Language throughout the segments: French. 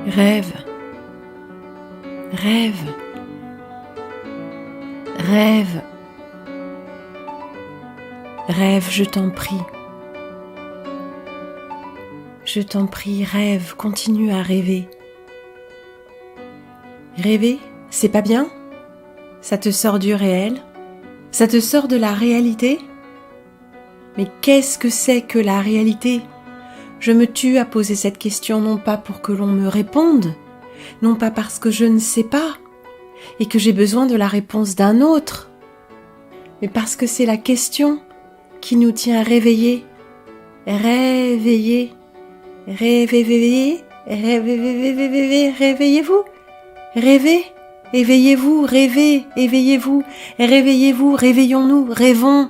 Rêve, rêve, rêve, rêve, je t'en prie. Je t'en prie, rêve, continue à rêver. Rêver, c'est pas bien? Ça te sort du réel? Ça te sort de la réalité? Mais qu'est-ce que c'est que la réalité? Je me tue à poser cette question non pas pour que l'on me réponde, non pas parce que je ne sais pas et que j'ai besoin de la réponse d'un autre, mais parce que c'est la question qui nous tient réveillés, réveillés, réveillés, réveillez-vous, rêvez, éveillez-vous, rêvez, éveillez-vous, réveillez-vous, réveillons-nous, rêvons,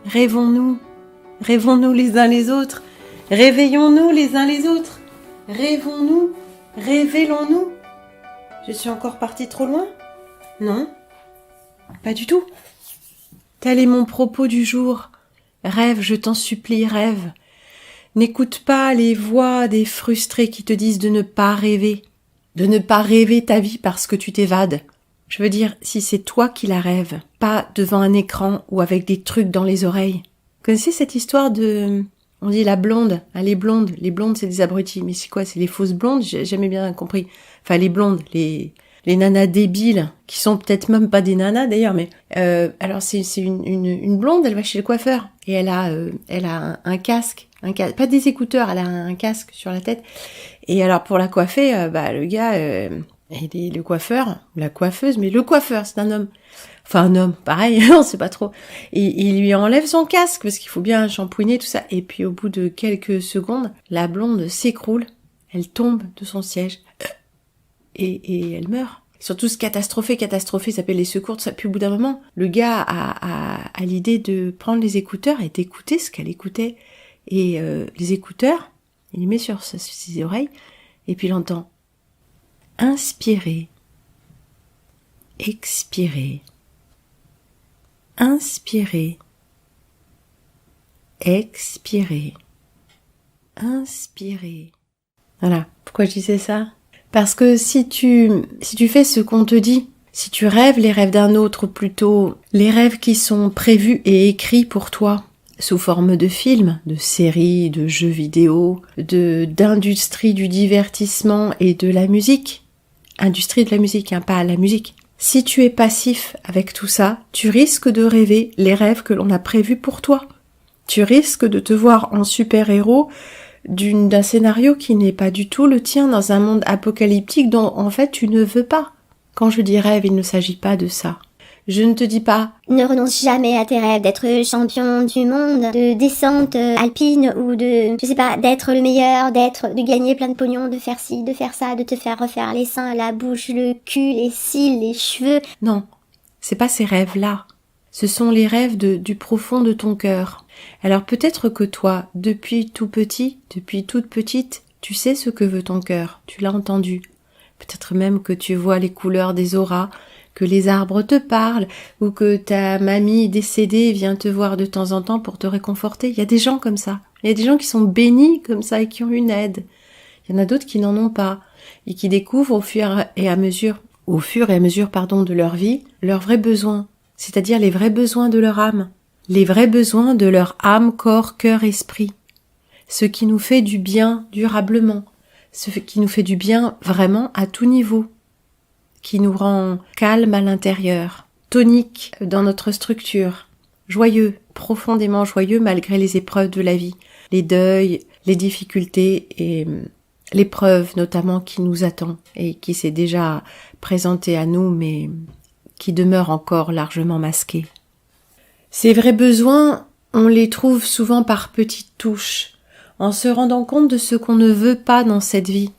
rêvons-nous, rêvons-nous les uns les autres. Réveillons-nous les uns les autres. Rêvons-nous, révélons-nous. Je suis encore partie trop loin? Non, pas du tout. Tel est mon propos du jour. Rêve, je t'en supplie, rêve. N'écoute pas les voix des frustrés qui te disent de ne pas rêver ta vie parce que tu t'évades. Je veux dire, si c'est toi qui la rêves, pas devant un écran ou avec des trucs dans les oreilles. Vous connaissez cette histoire de... On dit la blonde, les blondes c'est des abrutis, mais c'est quoi, c'est les fausses blondes? J'ai jamais bien compris. Enfin les blondes, les nanas débiles, qui sont peut-être même pas des nanas d'ailleurs, mais alors c'est une blonde, elle va chez le coiffeur et elle a un casque, pas des écouteurs, elle a un casque sur la tête. Et alors pour la coiffer, le gars, le coiffeur, la coiffeuse, mais le coiffeur c'est un homme. Enfin, un homme, pareil, on sait pas trop. Et il lui enlève son casque, parce qu'il faut bien shampouiner, tout ça. Et puis, au bout de quelques secondes, la blonde s'écroule. Elle tombe de son siège. Et elle meurt. Surtout, ce catastrophé, ça s'appelle les secours, tout ça. Puis, au bout d'un moment, le gars a l'idée de prendre les écouteurs et d'écouter ce qu'elle écoutait. Et les écouteurs, il les met sur ses oreilles. Et puis, il entend inspirer, expirer. Inspirez, expirez, inspirez. Voilà, pourquoi je disais ça? Parce que si tu fais ce qu'on te dit, si tu rêves les rêves d'un autre, ou plutôt les rêves qui sont prévus et écrits pour toi, sous forme de films, de séries, de jeux vidéo, d'industrie du divertissement et de la musique, industrie de la musique, pas la musique. Si tu es passif avec tout ça, tu risques de rêver les rêves que l'on a prévus pour toi. Tu risques de te voir en super-héros d'un scénario qui n'est pas du tout le tien dans un monde apocalyptique dont en fait tu ne veux pas. Quand je dis rêve, il ne s'agit pas de ça. Je ne te dis pas « Ne renonce jamais à tes rêves d'être champion du monde, de descente alpine ou d'être le meilleur, de gagner plein de pognon, de faire ci, de faire ça, de te faire refaire les seins, la bouche, le cul, les cils, les cheveux. » Non, c'est pas ces rêves-là. Ce sont les rêves du profond de ton cœur. Alors peut-être que toi, depuis tout petit, depuis toute petite, tu sais ce que veut ton cœur, tu l'as entendu. Peut-être même que tu vois les couleurs des auras, que les arbres te parlent, ou que ta mamie décédée vient te voir de temps en temps pour te réconforter. Il y a des gens comme ça. Il y a des gens qui sont bénis comme ça et qui ont une aide. Il y en a d'autres qui n'en ont pas et qui découvrent au fur et à mesure de leur vie, leurs vrais besoins, c'est-à-dire les vrais besoins de leur âme. les vrais besoins de leur âme, corps, cœur, esprit, ce qui nous fait du bien durablement, ce qui nous fait du bien vraiment à tout niveau, qui nous rend calme à l'intérieur, tonique dans notre structure, joyeux, profondément joyeux malgré les épreuves de la vie, les deuils, les difficultés et l'épreuve notamment qui nous attend et qui s'est déjà présentée à nous mais qui demeure encore largement masquée. Ces vrais besoins, on les trouve souvent par petites touches, en se rendant compte de ce qu'on ne veut pas dans cette vie,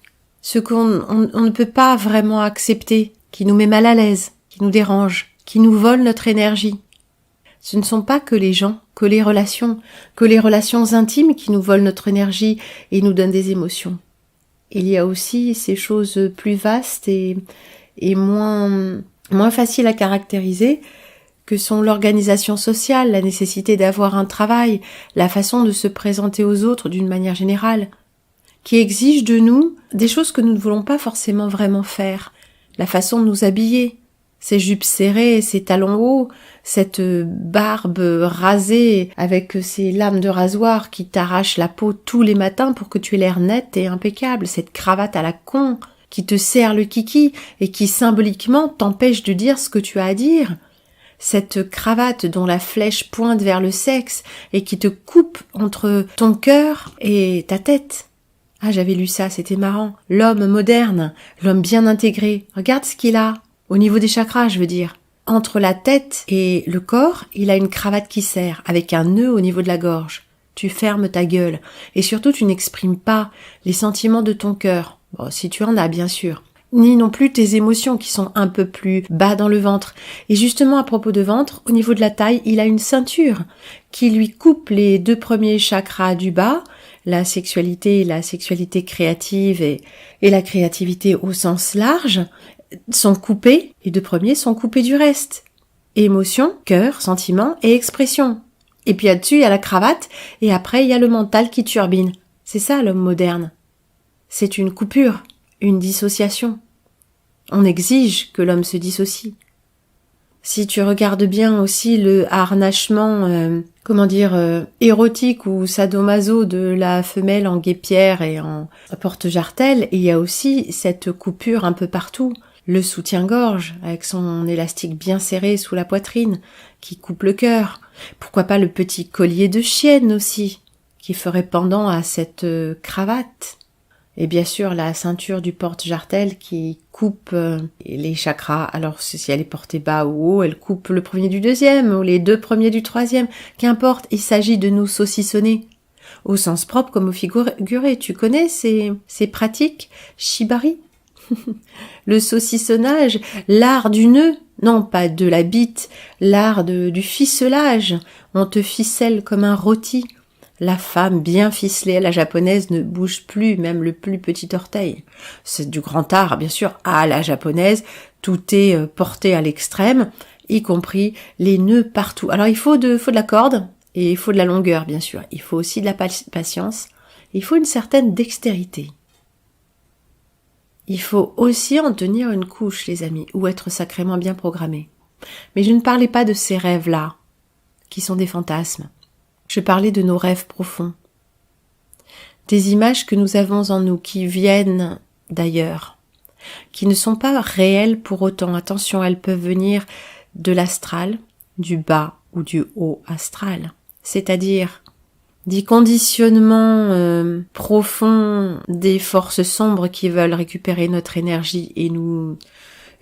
ce qu'on ne peut pas vraiment accepter, qui nous met mal à l'aise, qui nous dérange, qui nous vole notre énergie. Ce ne sont pas que les gens, que les relations intimes qui nous volent notre énergie et nous donnent des émotions. Il y a aussi ces choses plus vastes et moins faciles à caractériser, que sont l'organisation sociale, la nécessité d'avoir un travail, la façon de se présenter aux autres d'une manière générale, qui exigent de nous des choses que nous ne voulons pas forcément vraiment faire, la façon de nous habiller, ces jupes serrées, ces talons hauts, cette barbe rasée avec ces lames de rasoir qui t'arrachent la peau tous les matins pour que tu aies l'air net et impeccable, cette cravate à la con qui te serre le kiki et qui symboliquement t'empêche de dire ce que tu as à dire, cette cravate dont la flèche pointe vers le sexe et qui te coupe entre ton cœur et ta tête. Ah, j'avais lu ça, c'était marrant. L'homme moderne, l'homme bien intégré, regarde ce qu'il a, au niveau des chakras, je veux dire. Entre la tête et le corps, il a une cravate qui serre, avec un nœud au niveau de la gorge. Tu fermes ta gueule, et surtout tu n'exprimes pas les sentiments de ton cœur. Bon, si tu en as, bien sûr. Ni non plus tes émotions qui sont un peu plus bas dans le ventre. Et justement, à propos de ventre, au niveau de la taille, il a une ceinture qui lui coupe les 2 premiers chakras du bas, la sexualité créative et la créativité au sens large, sont coupés, les 2 premiers sont coupés du reste. Émotion, cœur, sentiment et expression. Et puis là-dessus, il y a la cravate, et après, il y a le mental qui turbine. C'est ça, l'homme moderne. C'est une coupure. Une dissociation. On exige que l'homme se dissocie. Si tu regardes bien aussi le harnachement, érotique ou sadomaso de la femelle en guêpière et en porte-jartel, il y a aussi cette coupure un peu partout. Le soutien-gorge, avec son élastique bien serré sous la poitrine, qui coupe le cœur. Pourquoi pas le petit collier de chienne aussi, qui ferait pendant à cette cravate. Et bien sûr, la ceinture du porte-jartel qui coupe les chakras. Alors, si elle est portée bas ou haut, elle coupe le premier du deuxième, ou les 2 premiers du troisième. Qu'importe, il s'agit de nous saucissonner. Au sens propre comme au figuré. Tu connais ces pratiques shibari? Le saucissonnage, l'art du nœud, non pas de la bite, l'art du ficelage. On te ficelle comme un rôti. La femme bien ficelée à la japonaise ne bouge plus, même le plus petit orteil. C'est du grand art, bien sûr, à la japonaise. Tout est porté à l'extrême, y compris les nœuds partout. Alors il faut de la corde et il faut de la longueur, bien sûr. Il faut aussi de la patience. Il faut une certaine dextérité. Il faut aussi en tenir une couche, les amis, ou être sacrément bien programmé. Mais je ne parlais pas de ces rêves-là, qui sont des fantasmes. Je parlais de nos rêves profonds, des images que nous avons en nous, qui viennent d'ailleurs, qui ne sont pas réelles pour autant. Attention, elles peuvent venir de l'astral, du bas ou du haut astral, c'est-à-dire des conditionnements profonds des forces sombres qui veulent récupérer notre énergie et nous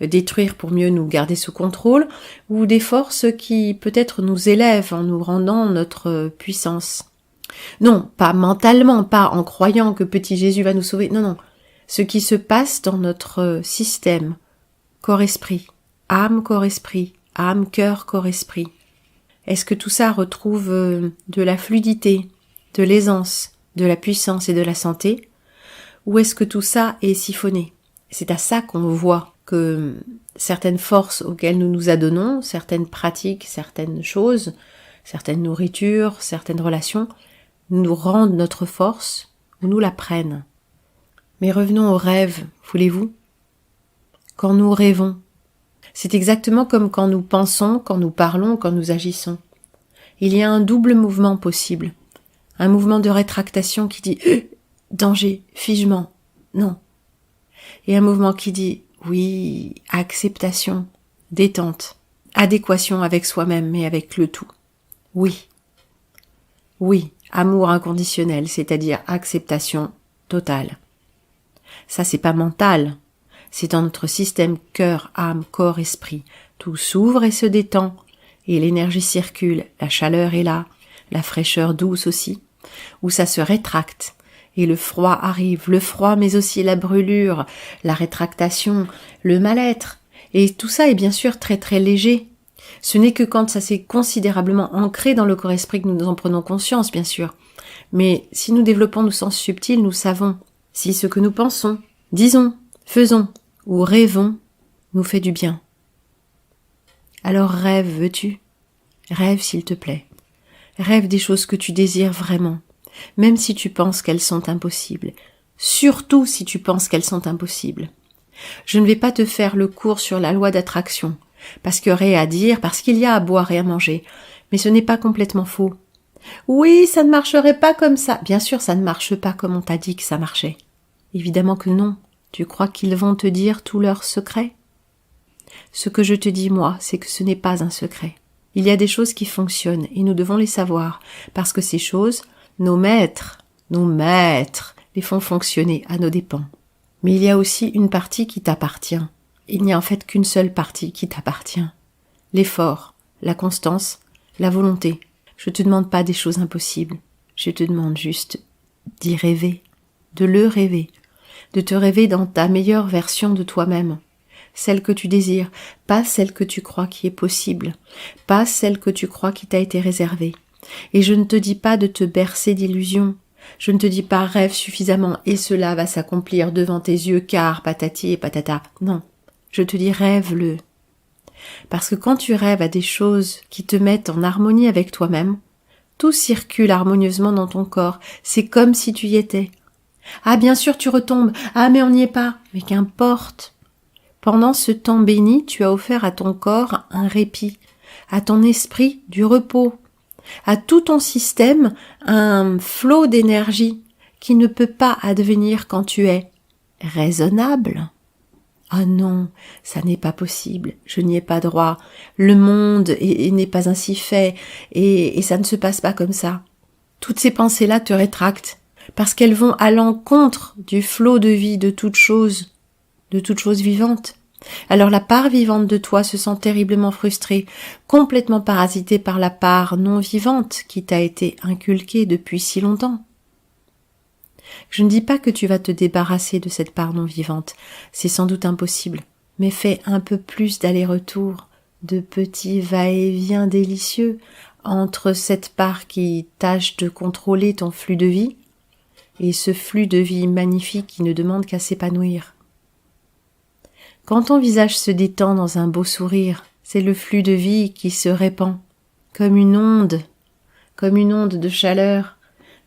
détruire pour mieux nous garder sous contrôle, ou des forces qui peut-être nous élèvent en nous rendant notre puissance. Non, pas mentalement, pas en croyant que petit Jésus va nous sauver, non, ce qui se passe dans notre système, corps-esprit, âme, corps-esprit, âme, cœur, corps-esprit. Est-ce que tout ça retrouve de la fluidité, de l'aisance, de la puissance et de la santé, ou est-ce que tout ça est siphonné? C'est à ça qu'on voit que certaines forces auxquelles nous nous adonnons, certaines pratiques, certaines choses, certaines nourritures, certaines relations, nous rendent notre force ou nous la prennent. Mais revenons aux rêves, voulez-vous? Quand nous rêvons, c'est exactement comme quand nous pensons, quand nous parlons, quand nous agissons. il y a un double mouvement possible. Un mouvement de rétractation qui dit « danger, figement, non ». Et un mouvement qui dit « oui, acceptation, détente, adéquation avec soi-même et avec le tout. Oui, oui, amour inconditionnel, c'est-à-dire acceptation totale. » Ça, c'est pas mental. C'est dans notre système cœur, âme, corps, esprit. Tout s'ouvre et se détend, et l'énergie circule, la chaleur est là, la fraîcheur douce aussi, où ça se rétracte, et le froid arrive, le froid mais aussi la brûlure, la rétractation, le mal-être, et tout ça est bien sûr très très léger. Ce n'est que quand ça s'est considérablement ancré dans le corps-esprit que nous en prenons conscience, bien sûr. Mais si nous développons nos sens subtils, nous savons si ce que nous pensons, disons, faisons ou rêvons nous fait du bien. Alors rêve, veux-tu? Rêve s'il te plaît. Rêve des choses que tu désires vraiment, même si tu penses qu'elles sont impossibles. Surtout si tu penses qu'elles sont impossibles. Je ne vais pas te faire le cours sur la loi d'attraction, parce qu'il y aurait à dire, parce qu'il y a à boire et à manger, mais ce n'est pas complètement faux. Oui, ça ne marcherait pas comme ça. Bien sûr, ça ne marche pas comme on t'a dit que ça marchait. Évidemment que non. Tu crois qu'ils vont te dire tous leurs secrets? Ce que je te dis, moi, c'est que ce n'est pas un secret. Il y a des choses qui fonctionnent et nous devons les savoir, parce que ces choses, nos maîtres, les font fonctionner à nos dépens. Mais il y a aussi une partie qui t'appartient. Il n'y a en fait qu'une seule partie qui t'appartient. L'effort, la constance, la volonté. Je te demande pas des choses impossibles. Je te demande juste d'y rêver, de le rêver, de te rêver dans ta meilleure version de toi-même. Celle que tu désires, pas celle que tu crois qui est possible, pas celle que tu crois qui t'a été réservée. Et je ne te dis pas de te bercer d'illusions, je ne te dis pas rêve suffisamment et cela va s'accomplir devant tes yeux car patati et patata. Non, je te dis rêve-le. Parce que quand tu rêves à des choses qui te mettent en harmonie avec toi-même, tout circule harmonieusement dans ton corps, c'est comme si tu y étais. Ah bien sûr tu retombes, ah mais on n'y est pas, mais qu'importe. Pendant ce temps béni, tu as offert à ton corps un répit, à ton esprit du repos, à tout ton système un flot d'énergie qui ne peut pas advenir quand tu es raisonnable. Ah non, ça n'est pas possible, je n'y ai pas droit, le monde n'est pas ainsi fait et ça ne se passe pas comme ça. Toutes ces pensées-là te rétractent parce qu'elles vont à l'encontre du flot de vie de toute chose vivante. Alors la part vivante de toi se sent terriblement frustrée, complètement parasitée par la part non vivante qui t'a été inculquée depuis si longtemps. Je ne dis pas que tu vas te débarrasser de cette part non vivante, c'est sans doute impossible, mais fais un peu plus d'aller-retour, de petits va-et-vient délicieux entre cette part qui tâche de contrôler ton flux de vie et ce flux de vie magnifique qui ne demande qu'à s'épanouir. Quand ton visage se détend dans un beau sourire, c'est le flux de vie qui se répand, comme une onde de chaleur,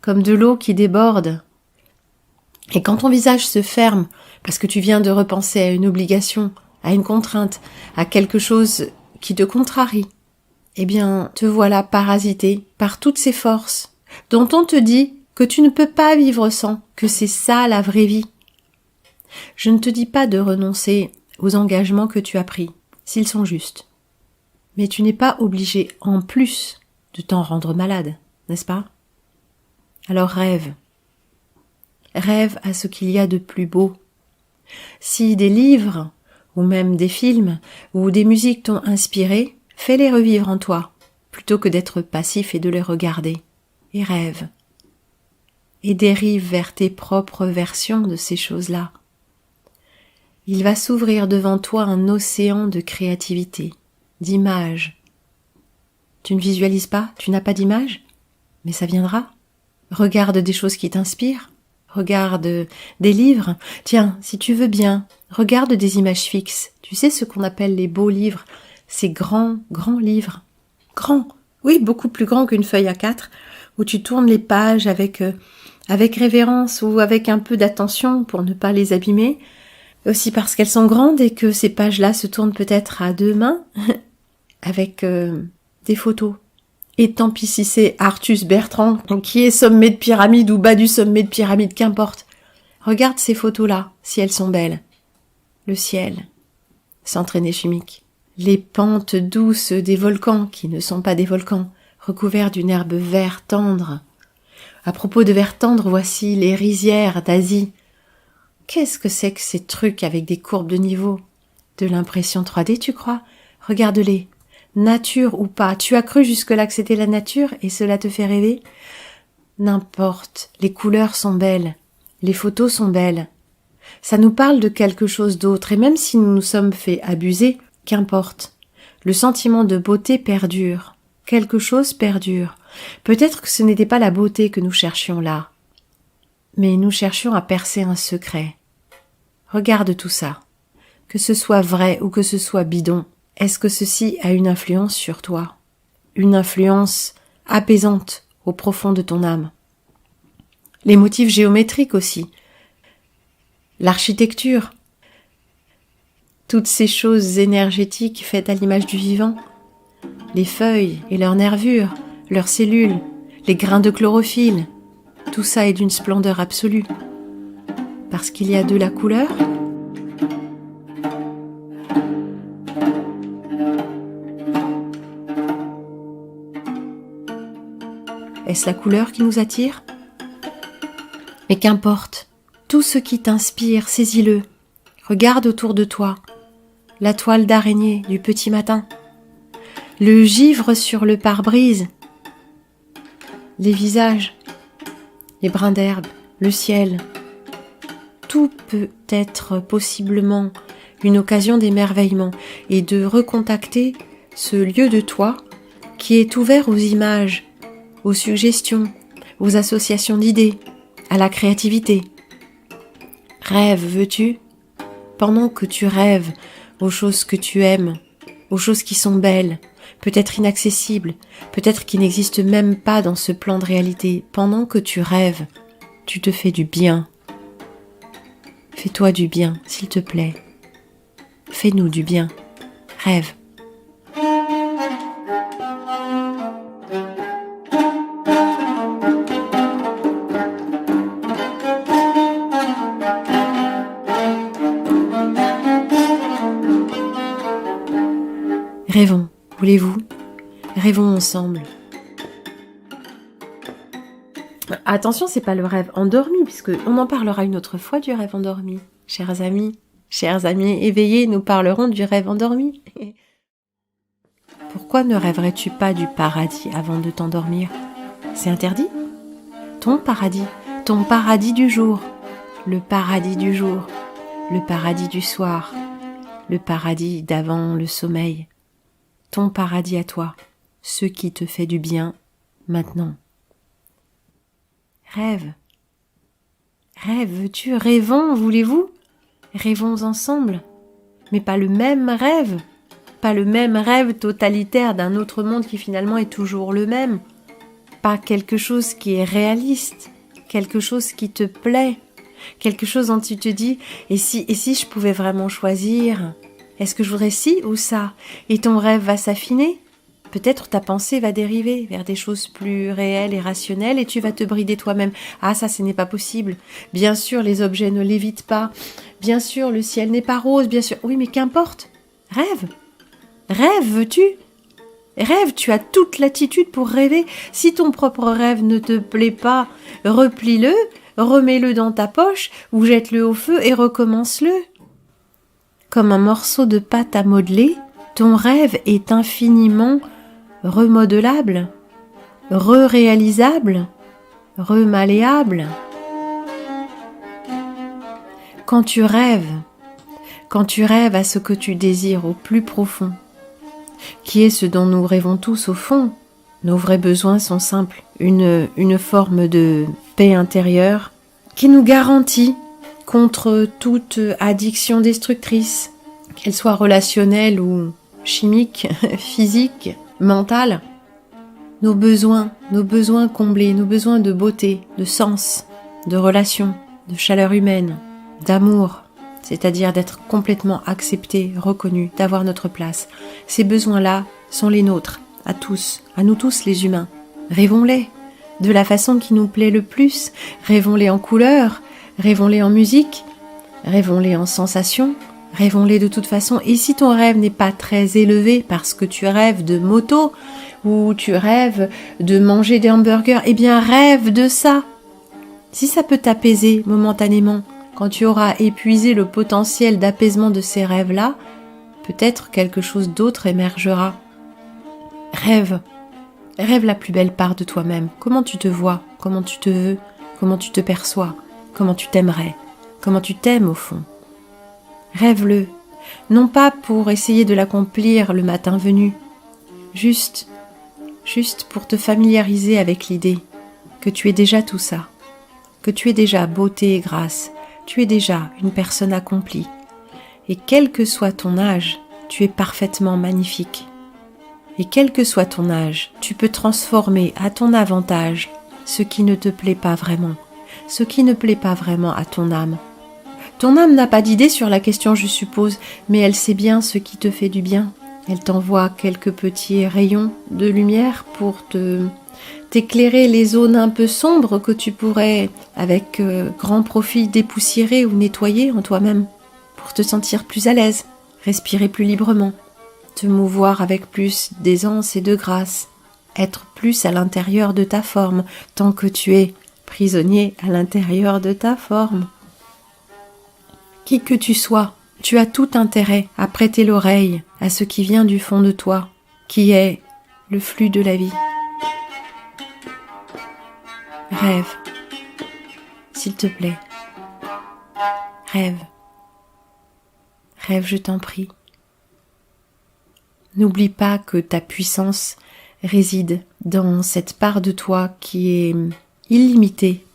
comme de l'eau qui déborde. Et quand ton visage se ferme, parce que tu viens de repenser à une obligation, à une contrainte, à quelque chose qui te contrarie, eh bien, te voilà parasité par toutes ces forces, dont on te dit que tu ne peux pas vivre sans, que c'est ça la vraie vie. Je ne te dis pas de renoncer aux engagements que tu as pris, s'ils sont justes. Mais tu n'es pas obligé, en plus, de t'en rendre malade, n'est-ce pas? Alors rêve. Rêve à ce qu'il y a de plus beau. Si des livres, ou même des films, ou des musiques t'ont inspiré, fais-les revivre en toi, plutôt que d'être passif et de les regarder. Et rêve. Et dérive vers tes propres versions de ces choses-là. Il va s'ouvrir devant toi un océan de créativité, d'images. Tu ne visualises pas, tu n'as pas d'image, mais ça viendra. Regarde des choses qui t'inspirent, regarde des livres. Tiens, si tu veux bien, regarde des images fixes. Tu sais ce qu'on appelle les beaux livres, ces grands livres. Grands, oui, beaucoup plus grands qu'une feuille A4, où tu tournes les pages avec révérence ou avec un peu d'attention pour ne pas les abîmer. Aussi parce qu'elles sont grandes et que ces pages-là se tournent peut-être à deux mains avec des photos. Et tant pis si c'est Arthus Bertrand, qui est sommet de pyramide ou bas du sommet de pyramide, qu'importe. Regarde ces photos-là, si elles sont belles. Le ciel, sans traînée chimique. Les pentes douces des volcans, qui ne sont pas des volcans, recouverts d'une herbe vert tendre. À propos de vert tendre, voici les rizières d'Asie. Qu'est-ce que c'est que ces trucs avec des courbes de niveau? De l'impression 3D, tu crois? Regarde-les. Nature ou pas, tu as cru jusque-là que c'était la nature et cela te fait rêver? N'importe, les couleurs sont belles, les photos sont belles. Ça nous parle de quelque chose d'autre et même si nous nous sommes fait abuser, qu'importe. Le sentiment de beauté perdure, quelque chose perdure. Peut-être que ce n'était pas la beauté que nous cherchions là, mais nous cherchions à percer un secret. Regarde tout ça, que ce soit vrai ou que ce soit bidon. Est-ce que ceci a une influence sur toi? Une influence apaisante au profond de ton âme. Les motifs géométriques aussi. L'architecture. Toutes ces choses énergétiques faites à l'image du vivant. Les feuilles et leurs nervures, leurs cellules, les grains de chlorophylle. Tout ça est d'une splendeur absolue. Parce qu'il y a de la couleur. Est-ce la couleur qui nous attire? Mais qu'importe, tout ce qui t'inspire, saisis-le. Regarde autour de toi, la toile d'araignée du petit matin, le givre sur le pare-brise, les visages, les brins d'herbe, le ciel. Tout peut être possiblement une occasion d'émerveillement et de recontacter ce lieu de toi qui est ouvert aux images, aux suggestions, aux associations d'idées, à la créativité. Rêve, veux-tu? Pendant que tu rêves aux choses que tu aimes, aux choses qui sont belles, peut-être inaccessibles, peut-être qui n'existent même pas dans ce plan de réalité, pendant que tu rêves, tu te fais du bien. Fais-toi du bien, s'il te plaît. Fais-nous du bien. Rêve. Rêvons, voulez-vous? Rêvons ensemble. Attention, c'est pas le rêve endormi, puisque on en parlera une autre fois du rêve endormi. Chers amis éveillés, nous parlerons du rêve endormi. Pourquoi ne rêverais-tu pas du paradis avant de t'endormir? C'est interdit? Ton paradis du jour, le paradis du jour, le paradis du soir, le paradis d'avant le sommeil. Ton paradis à toi, ce qui te fait du bien maintenant. Rêve. Rêve, veux-tu? Rêvons, voulez-vous? Rêvons ensemble. Mais pas le même rêve. Pas le même rêve totalitaire d'un autre monde qui finalement est toujours le même. Pas quelque chose qui est réaliste. Quelque chose qui te plaît. Quelque chose dont tu te dis, et si je pouvais vraiment choisir? Est-ce que je voudrais ci ou ça? Et ton rêve va s'affiner? Peut-être ta pensée va dériver vers des choses plus réelles et rationnelles et tu vas te brider toi-même. Ah, ça, ce n'est pas possible. Bien sûr, les objets ne lévitent pas. Bien sûr, le ciel n'est pas rose. Bien sûr. Oui, mais qu'importe. Rêve. Rêve, veux-tu? Rêve, tu as toute l'attitude pour rêver. Si ton propre rêve ne te plaît pas, replie-le, remets-le dans ta poche ou jette-le au feu et recommence-le. Comme un morceau de pâte à modeler, ton rêve est infiniment remodelable, re-réalisable, remalléable. Quand tu rêves à ce que tu désires au plus profond, qui est ce dont nous rêvons tous au fond, nos vrais besoins sont simples, une forme de paix intérieure qui nous garantit contre toute addiction destructrice, qu'elle soit relationnelle ou chimique, physique, mentale. Nos besoins comblés, nos besoins de beauté, de sens, de relation, de chaleur humaine, d'amour, c'est-à-dire d'être complètement accepté, reconnu, d'avoir notre place. Ces besoins-là sont les nôtres à nous tous les humains. Rêvons-les de la façon qui nous plaît le plus, rêvons-les en couleurs, rêvons-les en musique, rêvons-les en sensations, rêvons-les de toute façon. Et si ton rêve n'est pas très élevé parce que tu rêves de moto ou tu rêves de manger des hamburgers, eh bien rêve de ça. Si ça peut t'apaiser momentanément, quand tu auras épuisé le potentiel d'apaisement de ces rêves-là, peut-être quelque chose d'autre émergera. Rêve la plus belle part de toi-même. Comment tu te vois, comment tu te veux, comment tu te perçois, comment tu t'aimerais, comment tu t'aimes au fond. Rêve-le, non pas pour essayer de l'accomplir le matin venu, juste pour te familiariser avec l'idée que tu es déjà tout ça, que tu es déjà beauté et grâce, tu es déjà une personne accomplie. Et quel que soit ton âge, tu es parfaitement magnifique. Et quel que soit ton âge, tu peux transformer à ton avantage ce qui ne te plaît pas vraiment, ce qui ne plaît pas vraiment à ton âme. Ton âme n'a pas d'idée sur la question, je suppose, mais elle sait bien ce qui te fait du bien. Elle t'envoie quelques petits rayons de lumière pour t'éclairer les zones un peu sombres que tu pourrais, avec grand profit, dépoussiérer ou nettoyer en toi-même, pour te sentir plus à l'aise, respirer plus librement, te mouvoir avec plus d'aisance et de grâce, être plus à l'intérieur de ta forme, tant que tu es prisonnier à l'intérieur de ta forme. Qui que tu sois, tu as tout intérêt à prêter l'oreille à ce qui vient du fond de toi, qui est le flux de la vie. Rêve, s'il te plaît. Rêve. Rêve, je t'en prie. N'oublie pas que ta puissance réside dans cette part de toi qui est illimitée.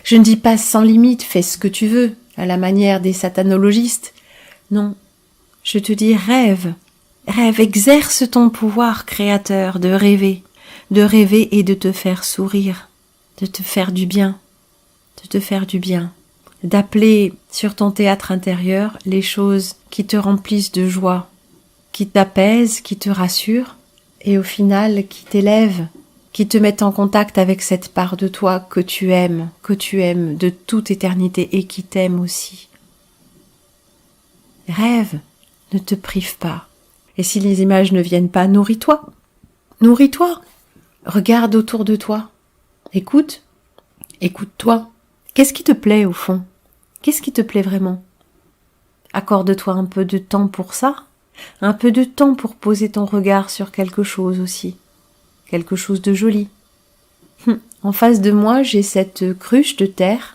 Je ne dis pas sans limite, fais ce que tu veux, à la manière des satanologistes. Non, je te dis rêve, rêve, exerce ton pouvoir créateur de rêver et de te faire sourire, de te faire du bien, d'appeler sur ton théâtre intérieur les choses qui te remplissent de joie, qui t'apaisent, qui te rassurent, et au final qui t'élèvent, qui te mettent en contact avec cette part de toi que tu aimes de toute éternité et qui t'aime aussi. Rêve, ne te prive pas. Et si les images ne viennent pas, nourris-toi. Regarde autour de toi. Écoute-toi. Qu'est-ce qui te plaît au fond? Qu'est-ce qui te plaît vraiment? Accorde-toi un peu de temps pour ça. Un peu de temps pour poser ton regard sur quelque chose aussi. Quelque chose de joli. En face de moi, j'ai cette cruche de terre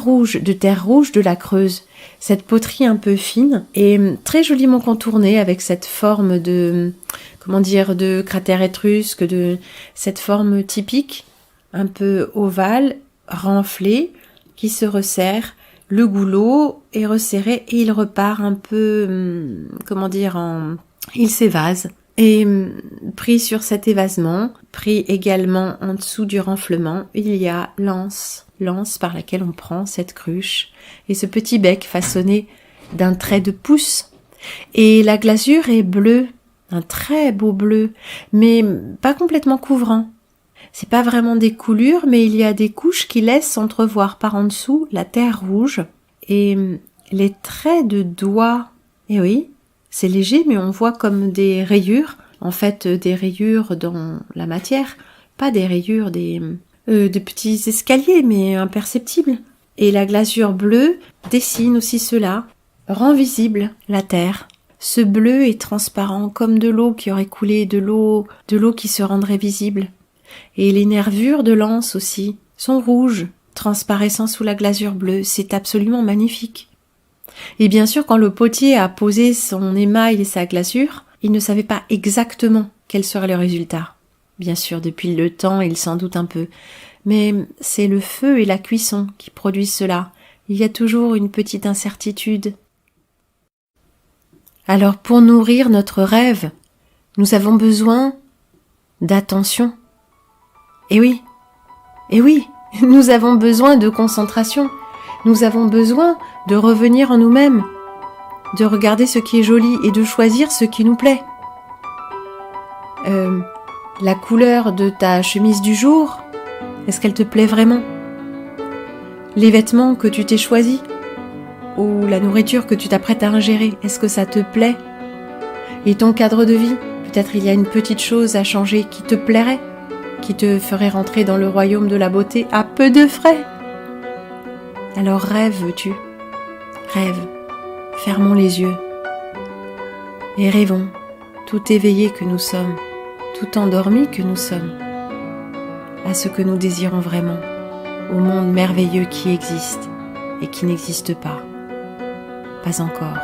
rouge de la Creuse. Cette poterie un peu fine et très joliment contournée avec cette forme de cratère étrusque, de cette forme typique, un peu ovale, renflé, qui se resserre. Le goulot est resserré et il repart un peu, il s'évase. Et pris sur cet évasement, pris également en dessous du renflement, il y a l'anse par laquelle on prend cette cruche et ce petit bec façonné d'un trait de pouce. Et la glasure est bleue, un très beau bleu, mais pas complètement couvrant. C'est pas vraiment des coulures, mais il y a des couches qui laissent entrevoir par en dessous la terre rouge et les traits de doigts. Et oui, c'est léger, mais on voit comme des rayures, en fait des rayures dans la matière, pas des rayures, des petits escaliers, mais imperceptibles. Et la glasure bleue dessine aussi cela, rend visible la terre. Ce bleu est transparent comme de l'eau qui aurait coulé, de l'eau qui se rendrait visible. Et les nervures de l'anse aussi sont rouges, transparaissant sous la glasure bleue. C'est absolument magnifique. Et bien sûr, quand le potier a posé son émail et sa glasure, il ne savait pas exactement quel serait le résultat. Bien sûr, depuis le temps, il s'en doute un peu. Mais c'est le feu et la cuisson qui produisent cela. Il y a toujours une petite incertitude. Alors, pour nourrir notre rêve, nous avons besoin d'attention. Et oui, nous avons besoin de concentration. Nous avons besoin de revenir en nous-mêmes, de regarder ce qui est joli et de choisir ce qui nous plaît. La couleur de ta chemise du jour, est-ce qu'elle te plaît vraiment? Les vêtements que tu t'es choisis ou la nourriture que tu t'apprêtes à ingérer, est-ce que ça te plaît? Et ton cadre de vie, peut-être il y a une petite chose à changer qui te plairait, qui te ferait rentrer dans le royaume de la beauté à peu de frais. Alors rêve, veux-tu? Rêve, fermons les yeux et rêvons, tout éveillés que nous sommes, tout endormis que nous sommes, à ce que nous désirons vraiment, au monde merveilleux qui existe et qui n'existe pas. Pas encore.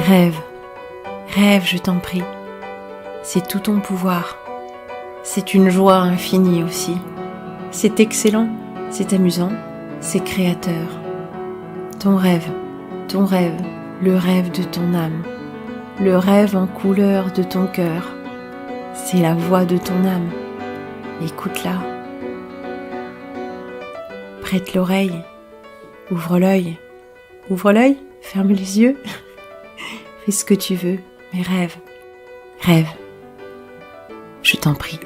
Rêve, rêve, je t'en prie. C'est tout ton pouvoir. C'est une joie infinie aussi. C'est excellent, c'est amusant, c'est créateur. Ton rêve, le rêve de ton âme, le rêve en couleur de ton cœur. C'est la voix de ton âme. Écoute-la. Prête l'oreille. Ouvre l'œil. Ouvre l'œil, ferme les yeux. Fais ce que tu veux, mais rêve. Rêve. Je t'en prie.